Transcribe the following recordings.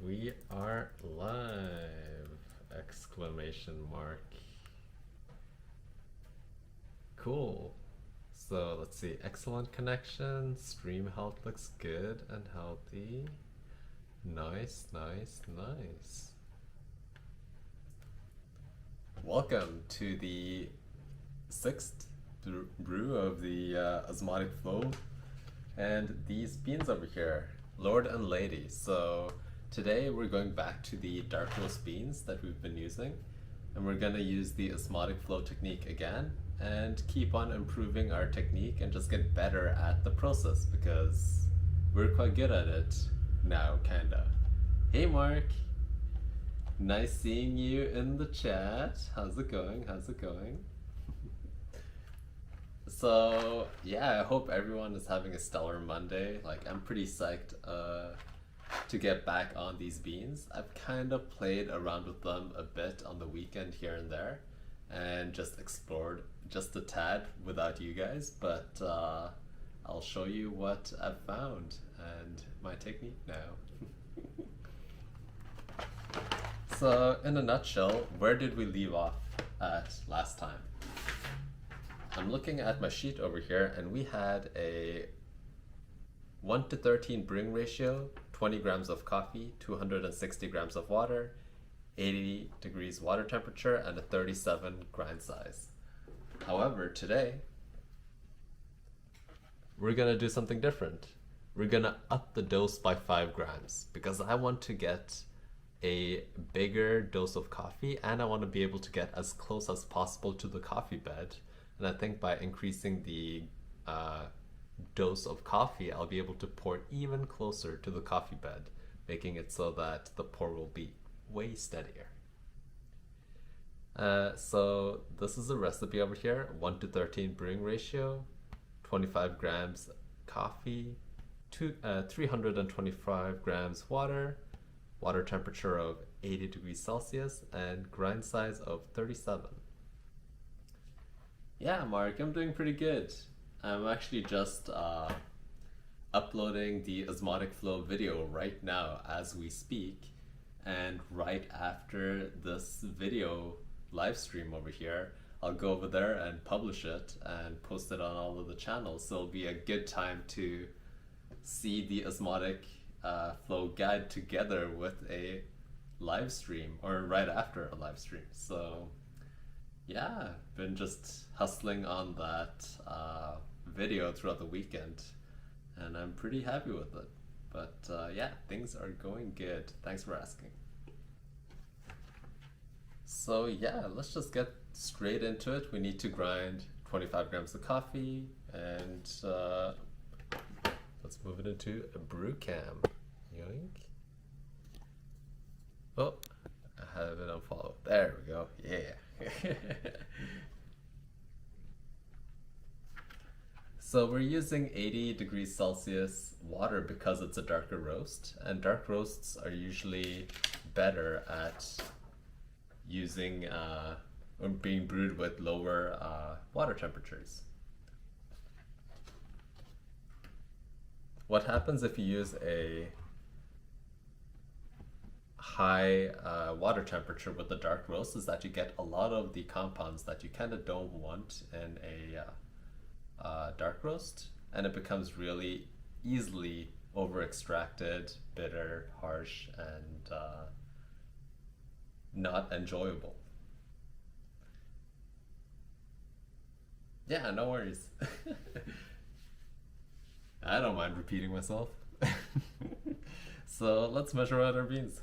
We are live! Exclamation mark. Cool. So let's see. Excellent connection. Stream health looks good and healthy. Nice, nice, nice. Welcome to the sixth brew of the Osmotic flow. And these beans over here, Lord and Lady. So today we're going back to the dark roast beans that we've been using, and we're gonna use the osmotic flow technique again and keep on improving our technique and just get better at the process because we're quite good at it now, kinda. Hey Mark, nice seeing you in the chat. How's it going? How's it going? So yeah, I hope everyone is having a stellar Monday. Like, I'm pretty psyched to get back on these beans. I've kind of played around with them a bit on the weekend here and there and just explored just a tad without you guys, but I'll show you what I've found and my technique now. So in a nutshell, where did we leave off at last time? I'm looking at my sheet over here, and we had a 1:13 brewing ratio, 20 grams of coffee, 260 grams of water, 80 degrees water temperature, and a 37 grind size. However, today, we're gonna do something different. We're gonna up the dose by 5 grams because I want to get a bigger dose of coffee and I want to be able to get as close as possible to the coffee bed. And I think by increasing the dose of coffee, I'll be able to pour even closer to the coffee bed, making it so that the pour will be way steadier. So this is the recipe over here, 1:13 brewing ratio, 25 grams coffee, 325 grams water, water temperature of 80 degrees Celsius, and grind size of 37. Yeah, Mark, I'm doing pretty good. I'm actually just uploading the Osmotic Flow video right now as we speak, and right after this video live stream over here, I'll go over there and publish it and post it on all of the channels. So it'll be a good time to see the Osmotic Flow guide together with a live stream or right after a live stream. So yeah, been just hustling on that video throughout the weekend, and I'm pretty happy with it. But yeah, things are going good. Thanks for asking. So yeah, let's just get straight into it. We need to grind 25 grams of coffee, and let's move it into a brew cam. Yoink. Oh, I have it on follow. There we go. Yeah. So we're using 80 degrees Celsius water because it's a darker roast, and dark roasts are usually better at using or being brewed with lower water temperatures. What happens if you use a high water temperature with the dark roast is that you get a lot of the compounds that you kind of don't want in a dark roast, and it becomes really easily over extracted, bitter, harsh, and not enjoyable. Yeah, no worries. I don't mind repeating myself. So let's measure out our beans.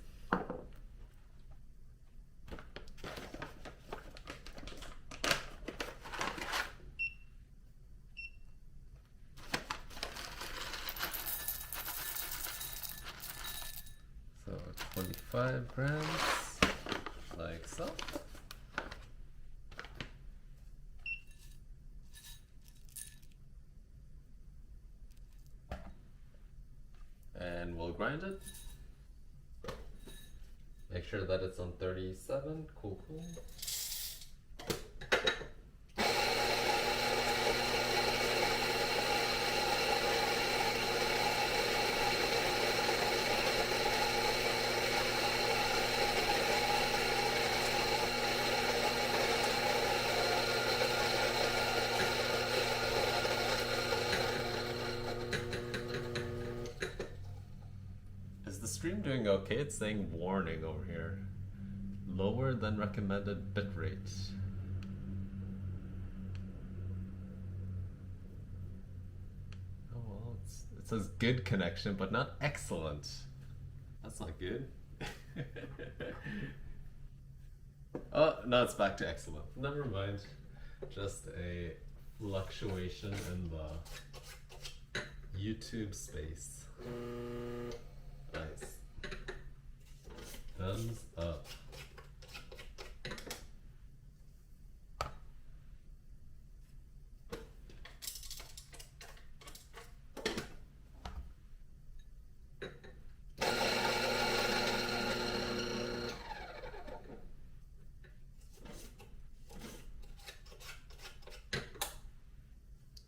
So 25 grams, like so. And we'll grind it. Make sure that it's on 37. Cool, cool. stream doing okay? It's saying warning over here. Lower than recommended bitrate. Oh well, it says good connection, but not excellent. That's not good. Oh, no, it's back to excellent. Never mind. Just a fluctuation in the YouTube space. Nice. Thumbs up.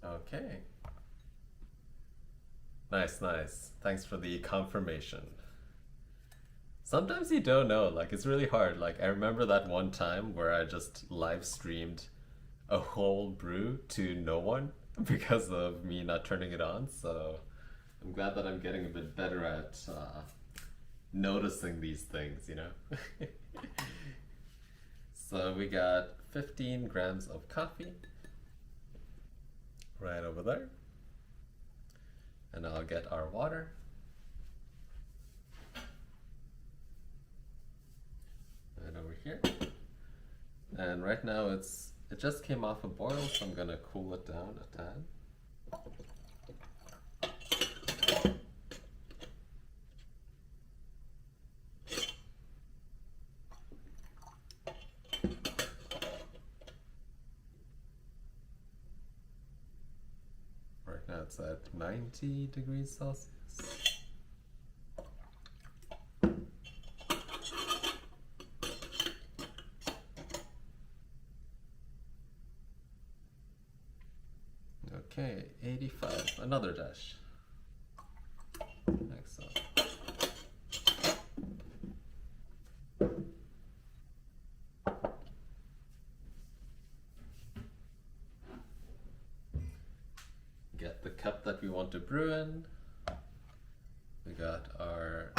Okay. Nice, nice. Thanks for the confirmation. Sometimes you don't know, like it's really hard. Like I remember that one time where I just live streamed a whole brew to no one because of me not turning it on. So I'm glad that I'm getting a bit better at noticing these things, you know? So we got 15 grams of coffee right over there. And I'll get our water. Right over here. And right now it just came off a boil, so I'm gonna cool it down a tad. Right now it's at 90 degrees Celsius. Okay, 85, another dash. Excellent. Get the cup that we want to brew in. We got our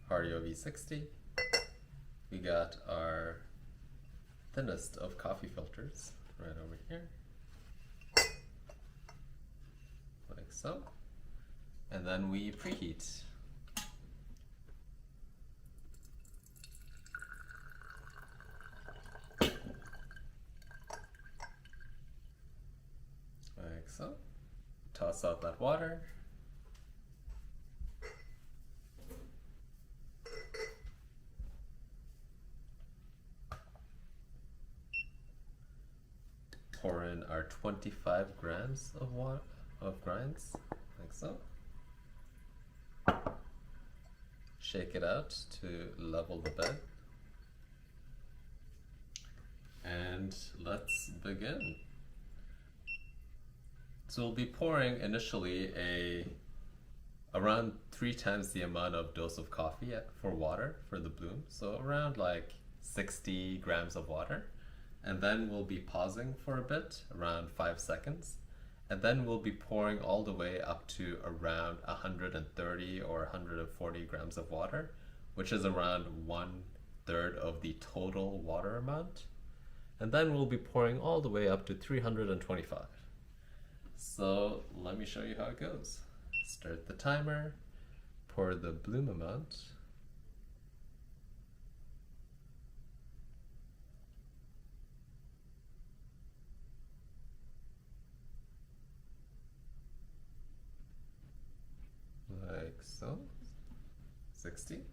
Hario V60. We got our thinnest of coffee filters right over here. Like so. And then we preheat. Like so. Toss out that water. Pour in our 25 grams of water, of grinds, like so. Shake it out to level the bed. And let's begin. So we'll be pouring initially around 3 times the amount of dose of coffee for water for the bloom. So around like 60 grams of water. And then we'll be pausing for a bit, around 5 seconds. And then we'll be pouring all the way up to around 130 or 140 grams of water, which is around 1/3 of the total water amount. And then we'll be pouring all the way up to 325. So let me show you how it goes. Start the timer, pour the bloom amount. Like so, 60,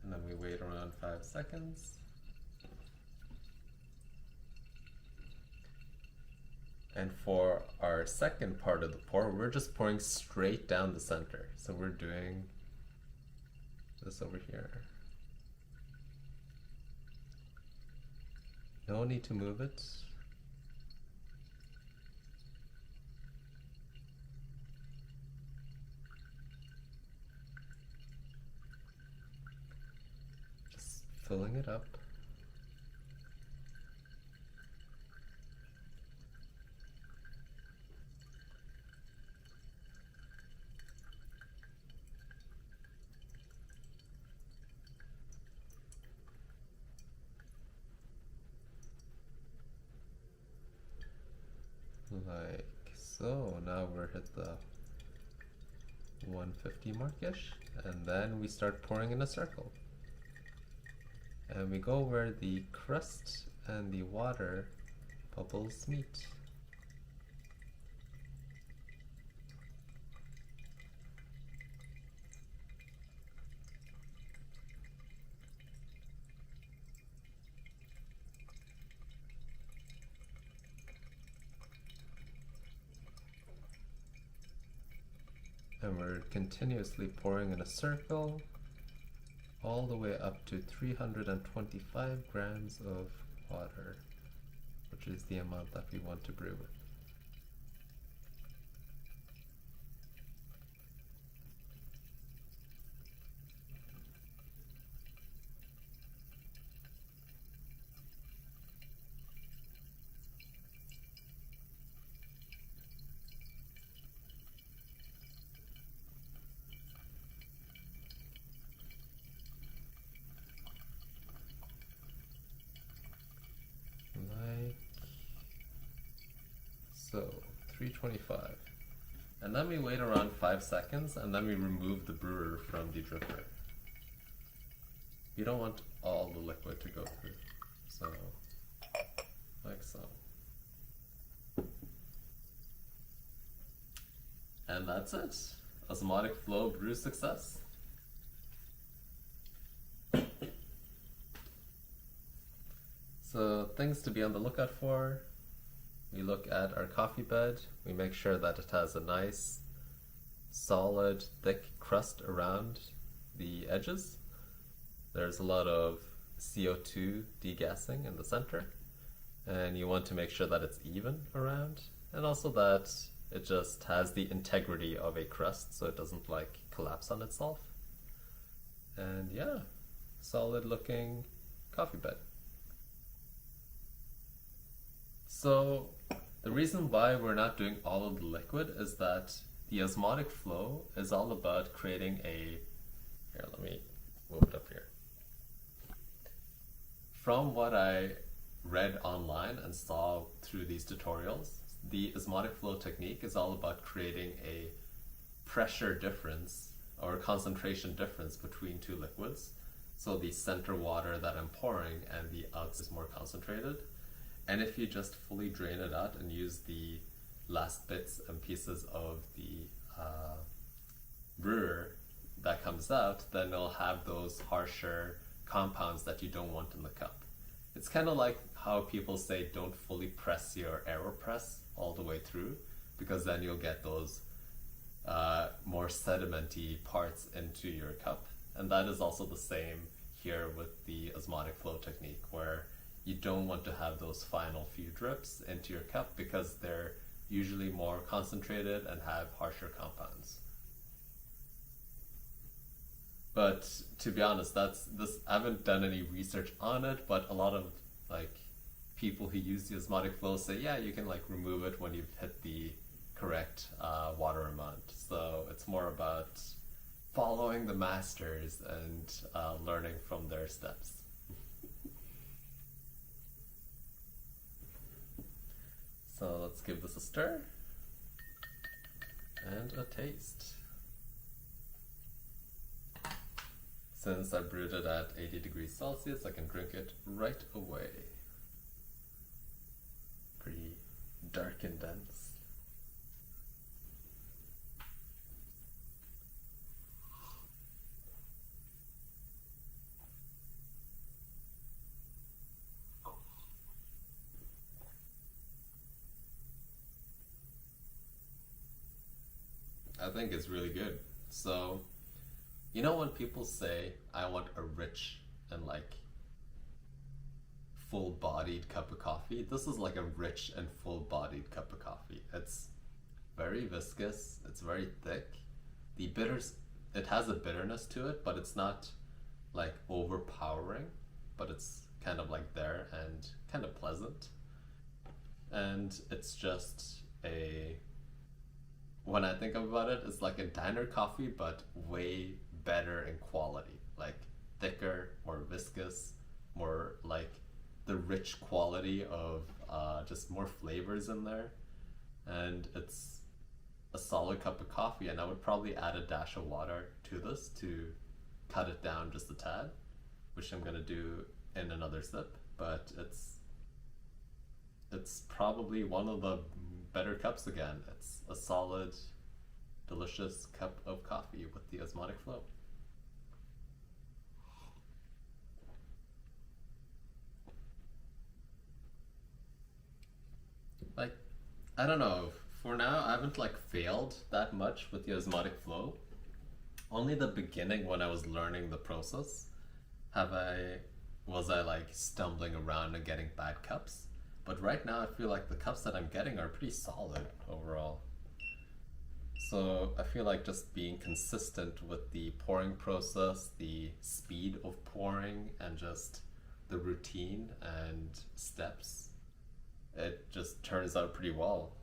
and then we wait around 5 seconds. And for our second part of the pour, we're just pouring straight down the center. So we're doing this over here. No need to move it. Filling it up. So now we're hit the 150 markish, and then we start pouring in a circle. And we go where the crust and the water bubbles meet. And we're continuously pouring in a circle all the way up to 325 grams of water, which is the amount that we want to brew with. So 325. And then we wait around 5 seconds, and then we remove the brewer from the dripper. You don't want all the liquid to go through, so like so. And that's it. Osmotic flow brew success. So things to be on the lookout for. We look at our coffee bed. We make sure that it has a nice, solid, thick crust around the edges. There's a lot of CO2 degassing in the center, and you want to make sure that it's even around, and also that it just has the integrity of a crust so it doesn't like collapse on itself. And yeah, solid looking coffee bed. So the reason why we're not doing all of the liquid is that the osmotic flow is all about creating a, here, let me move it up here. From what I read online and saw through these tutorials, the osmotic flow technique is all about creating a pressure difference or concentration difference between two liquids. So the center water that I'm pouring and the outs is more concentrated. And if you just fully drain it out and use the last bits and pieces of the brewer that comes out, then it'll have those harsher compounds that you don't want in the cup. It's kind of like how people say don't fully press your AeroPress all the way through, because then you'll get those more sedimenty parts into your cup. And that is also the same here with the osmotic flow technique, where you don't want to have those final few drips into your cup because they're usually more concentrated and have harsher compounds. But to be honest, I haven't done any research on it, but a lot of like people who use the osmotic flow say, yeah, you can like remove it when you've hit the correct water amount. So it's more about following the masters and learning from their steps. So let's give this a stir and a taste. Since I brewed it at 80 degrees Celsius, I can drink it right away. Pretty dark and dense. I think it's really good. So, you know when people say, I want a rich and like full-bodied cup of coffee? This is like a rich and full-bodied cup of coffee. It's very viscous, it's very thick. The bitters, it has a bitterness to it, but it's not like overpowering, but it's kind of like there and kind of pleasant. And it's just a, when I think about it, it's like a diner coffee, but way better in quality. Like thicker, more viscous, more like the rich quality of just more flavors in there. and it's a solid cup of coffee. And I would probably add a dash of water to this to cut it down just a tad, which I'm gonna do in another sip. But it's probably one of the better cups again. It's a solid, delicious cup of coffee with the osmotic flow. Like, I don't know. For now, I haven't like failed that much with the osmotic flow. Only the beginning when I was learning the process have I was I like stumbling around and getting bad cups. But right now I feel like the cups that I'm getting are pretty solid overall. So I feel like just being consistent with the pouring process, the speed of pouring, and just the routine and steps, it just turns out pretty well.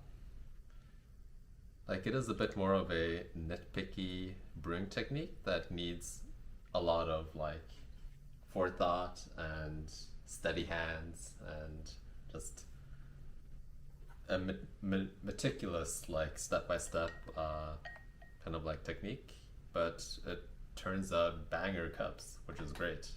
Like it is a bit more of a nitpicky brewing technique that needs a lot of like forethought and steady hands and just a meticulous like step-by-step kind of like technique, but it turns out banger cups, which is great.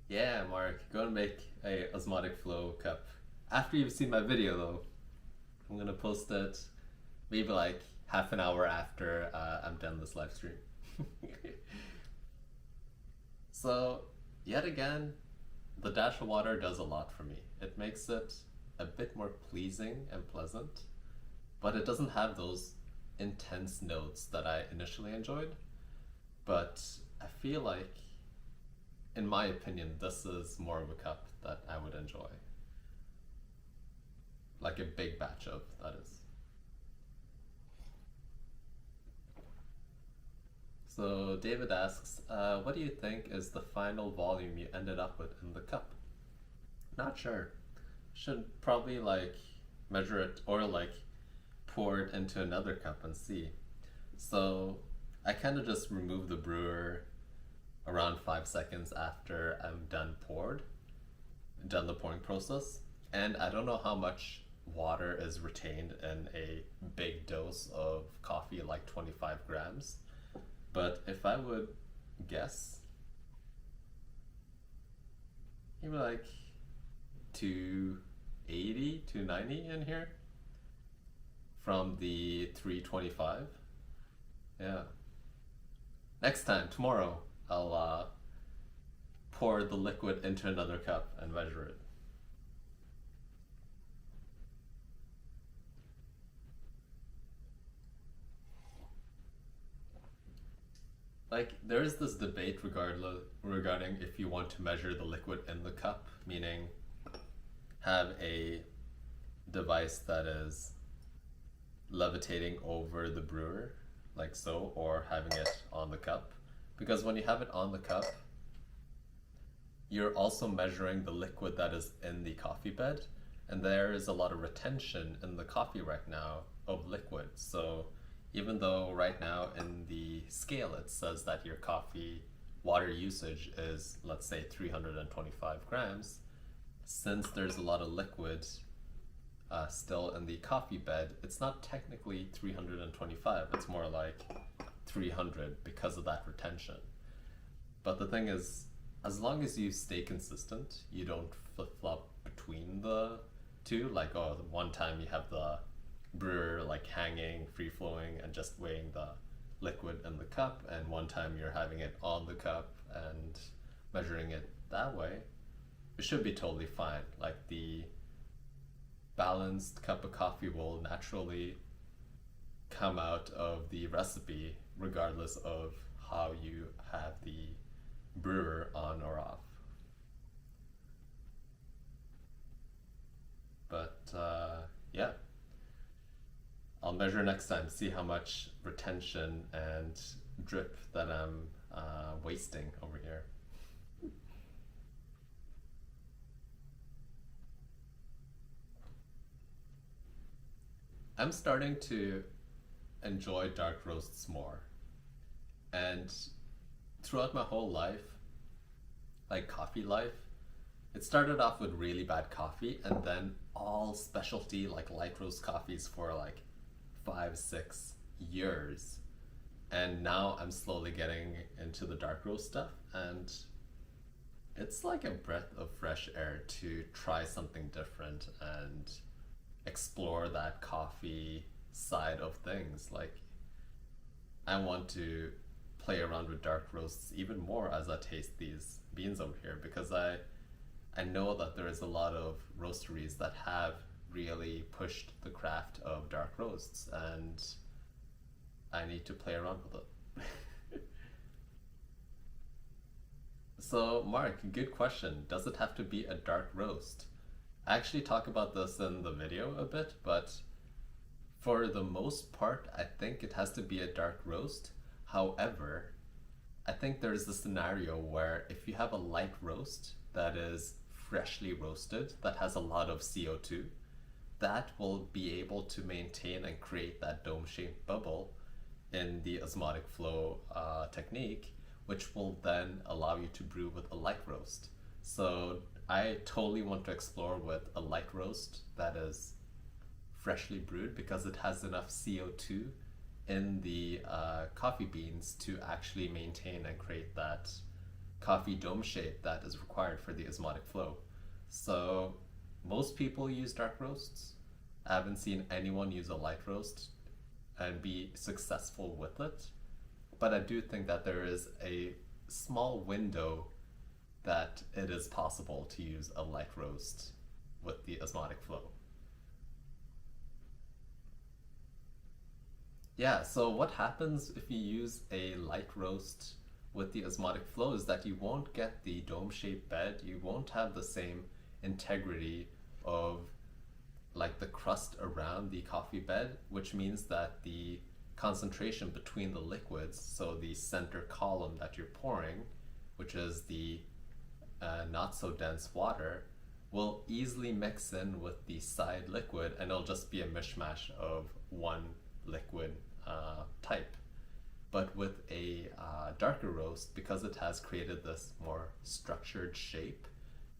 Yeah, Mark, go and make a osmotic flow cup. After you've seen my video though, I'm gonna post it maybe like half an hour after I'm done this live stream. So, yet again, the dash of water does a lot for me. It makes it a bit more pleasing and pleasant, but it doesn't have those intense notes that I initially enjoyed. But I feel like, in my opinion, this is more of a cup that I would enjoy. Like a big batch of, that is. So David asks, what do you think is the final volume you ended up with in the cup? Not sure. Should probably like measure it or like pour it into another cup and see. So I kind of just remove the brewer around 5 seconds after I'm done the pouring process. And I don't know how much water is retained in a big dose of coffee, like 25 grams. But if I would guess, maybe like 280, 290 in here from the 325. Yeah. Next time, tomorrow, I'll pour the liquid into another cup and measure it. Like, there is this debate regarding if you want to measure the liquid in the cup, meaning have a device that is levitating over the brewer, like so, or having it on the cup. Because when you have it on the cup, you're also measuring the liquid that is in the coffee bed, and there is a lot of retention in the coffee right now of liquid. So even though right now in the scale it says that your coffee water usage is, let's say, 325 grams, since there's a lot of liquid still in the coffee bed, it's not technically 325, it's more like 300 because of that retention. But the thing is, as long as you stay consistent, you don't flip-flop between the two, like, oh, one time you have the brewer like hanging, free-flowing, and just weighing the liquid in the cup, and one time you're having it on the cup and measuring it that way, it should be totally fine. Like, the balanced cup of coffee will naturally come out of the recipe regardless of how you have the brewer on or off. But yeah, I'll measure next time, see how much retention and drip that I'm wasting over here. I'm starting to enjoy dark roasts more. And throughout my whole life, like coffee life, it started off with really bad coffee and then all specialty like light roast coffees for like 5, 6 years. And now I'm slowly getting into the dark roast stuff, and it's like a breath of fresh air to try something different and explore that coffee side of things. Like, I want to play around with dark roasts even more as I taste these beans over here, because I know that there is a lot of roasteries that have really pushed the craft of dark roasts, and I need to play around with it. So, Mark, good question. Does it have to be a dark roast? I actually talk about this in the video a bit, but for the most part, I think it has to be a dark roast. However, I think there's a scenario where if you have a light roast that is freshly roasted, that has a lot of CO2, that will be able to maintain and create that dome-shaped bubble in the osmotic flow technique, which will then allow you to brew with a light roast. So I totally want to explore with a light roast that is freshly brewed, because it has enough CO2 in the coffee beans to actually maintain and create that coffee dome shape that is required for the osmotic flow. So most people use dark roasts. I haven't seen anyone use a light roast and be successful with it. But I do think that there is a small window that it is possible to use a light roast with the osmotic flow. Yeah, so what happens if you use a light roast with the osmotic flow is that you won't get the dome-shaped bed, you won't have the same integrity of like the crust around the coffee bed, which means that the concentration between the liquids, so the center column that you're pouring, which is the not so dense water, will easily mix in with the side liquid, and it'll just be a mishmash of one liquid type. But with a darker roast, because it has created this more structured shape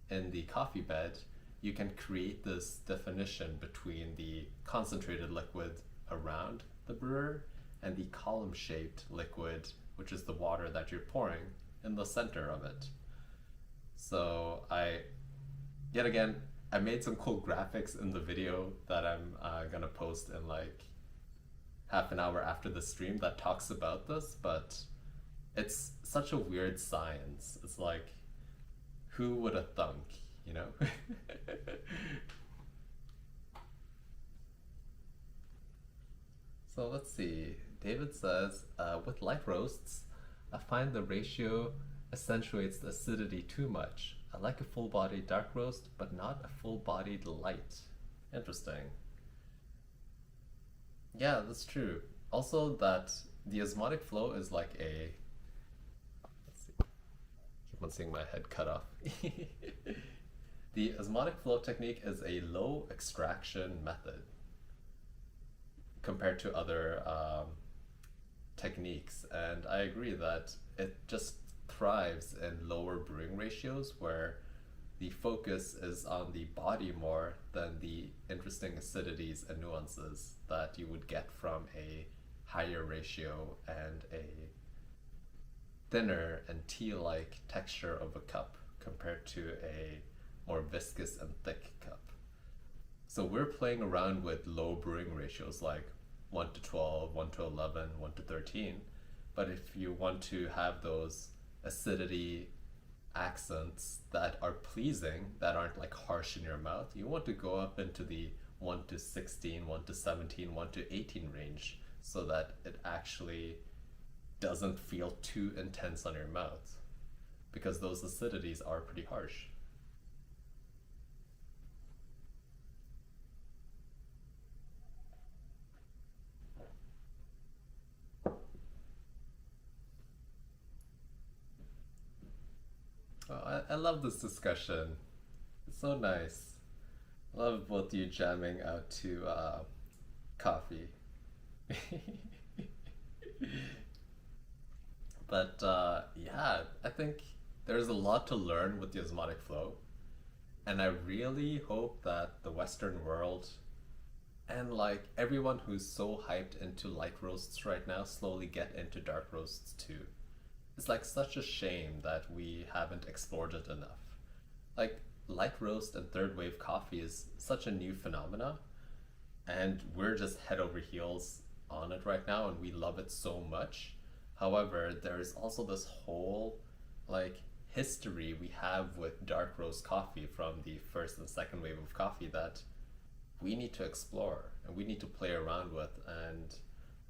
in the coffee bed, you can create this definition between the concentrated liquid around the brewer and the column-shaped liquid, which is the water that you're pouring in the center of it. So yet again, I made some cool graphics in the video that I'm gonna post in like half an hour after the stream that talks about this, but it's such a weird science. It's like, who would have thunk, you know? So let's see. David says, with light roasts, I find the ratio accentuates the acidity too much. I like a full-bodied dark roast, but not a full-bodied light. Interesting. Yeah, that's true. Also, that the osmotic flow is like a... Let's see. Keep on seeing my head cut off. The osmotic flow technique is a low extraction method compared to other techniques, and I agree that it just thrives in lower brewing ratios where the focus is on the body more than the interesting acidities and nuances that you would get from a higher ratio and a thinner and tea-like texture of a cup compared to a more viscous and thick cup. So we're playing around with low brewing ratios like 1 to 12, 1 to 11, 1 to 13. But if you want to have those acidity accents that are pleasing, that aren't like harsh in your mouth, you want to go up into the 1 to 16, 1 to 17, 1 to 18 range so that it actually doesn't feel too intense on your mouth, because those acidities are pretty harsh. Oh, I love this discussion. It's so nice. I love both you jamming out to coffee. But yeah, I think there's a lot to learn with the osmotic flow, and I really hope that the Western world and like everyone who's so hyped into light roasts right now slowly get into dark roasts too. It's like such a shame that we haven't explored it enough. Like light roast and third wave coffee is such a new phenomena, and we're just head over heels on it right now and we love it so much. However, there's also this whole like history we have with dark roast coffee from the first and second wave of coffee that we need to explore and we need to play around with and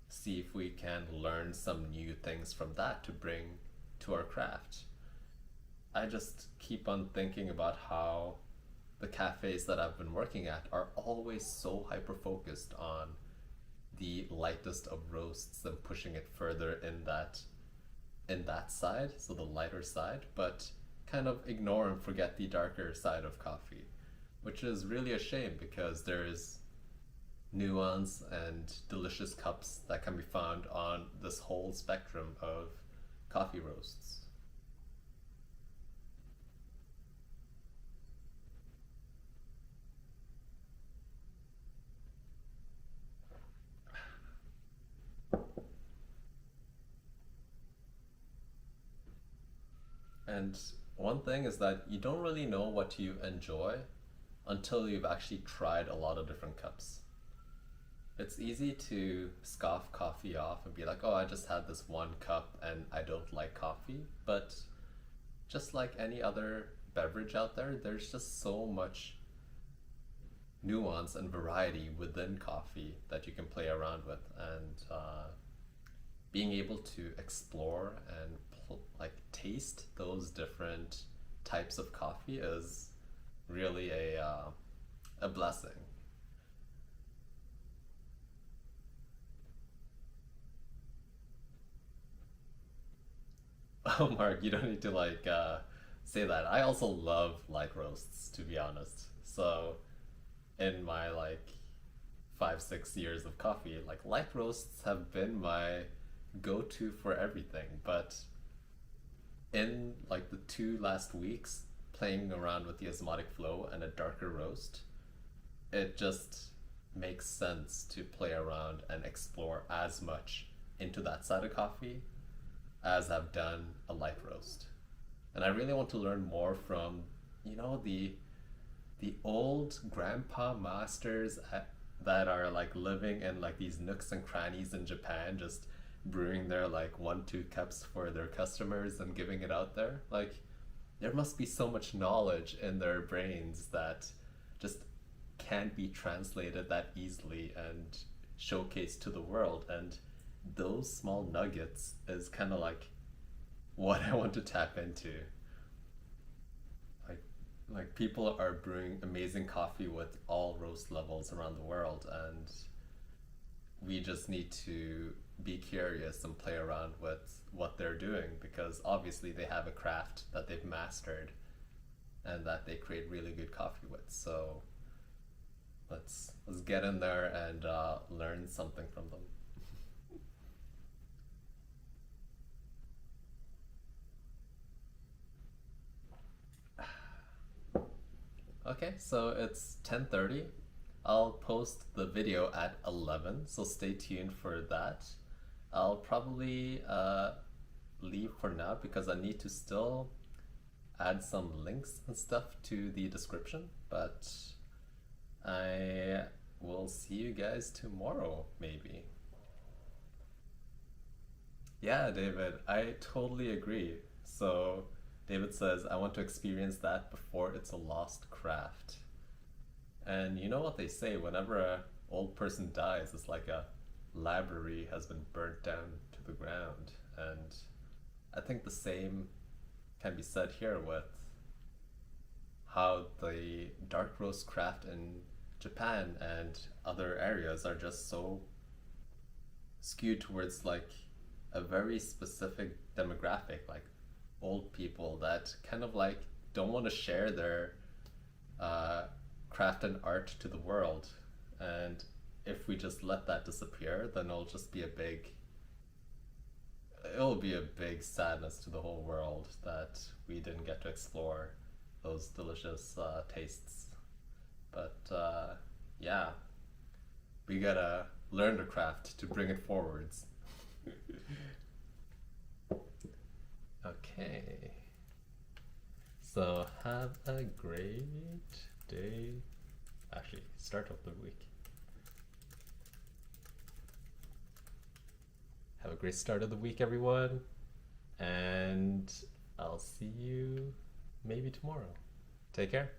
see if we can learn some new things from that to bring to our craft. I just keep on thinking about how the cafes that I've been working at are always so hyper focused on the lightest of roasts and pushing it further in that side, so the lighter side, but kind of ignore and forget the darker side of coffee, which is really a shame because there's nuance and delicious cups that can be found on this whole spectrum of coffee roasts. And one thing is that you don't really know what you enjoy until you've actually tried a lot of different cups. It's easy to scoff coffee off and be like, oh, I just had this one cup and I don't like coffee. But just like any other beverage out there, there's just so much nuance and variety within coffee that you can play around with. And being able to explore and like taste those different types of coffee is really a blessing. Oh, Mark, you don't need to like say that. I also love light roasts, to be honest. So, in my like 5 6 years of coffee, like light roasts have been my go-to for everything. But in like the 2 last weeks, playing around with the osmotic flow and a darker roast, it just makes sense to play around and explore as much into that side of coffee as I've done a light roast. And I really want to learn more from, the old grandpa masters that are like living in like these nooks and crannies in Japan, just brewing their like 1 2 cups for their customers and giving it out there. Like there must be so much knowledge in their brains that just can't be translated that easily and showcased to the world. And those small nuggets is kind of like what I want to tap into. Like, like people are brewing amazing coffee with all roast levels around the world, and we just need to be curious and play around with what they're doing because obviously they have a craft that they've mastered and that they create really good coffee with. So let's get in there and learn something from them. Okay, so it's 10:30. I'll post the video at 11, so stay tuned for that. I'll probably leave for now because I need to still add some links and stuff to the description, but I will see you guys tomorrow, maybe. Yeah, David, I totally agree. So, David says, I want to experience that before it's a lost craft. And you know what they say, whenever a old person dies, it's like a library has been burnt down to the ground. And I think the same can be said here with how the dark roast craft in Japan and other areas are just so skewed towards like a very specific demographic, like old people that kind of like don't want to share their uh, craft and art to the world. And if we just let that disappear, then it'll just be a big it'll be a big sadness to the whole world that we didn't get to explore those delicious tastes. But yeah, we gotta learn the craft to bring it forwards. Okay. So have a great day. Actually, start of the week. Have a great start of the week, everyone. And I'll see you maybe tomorrow. Take care.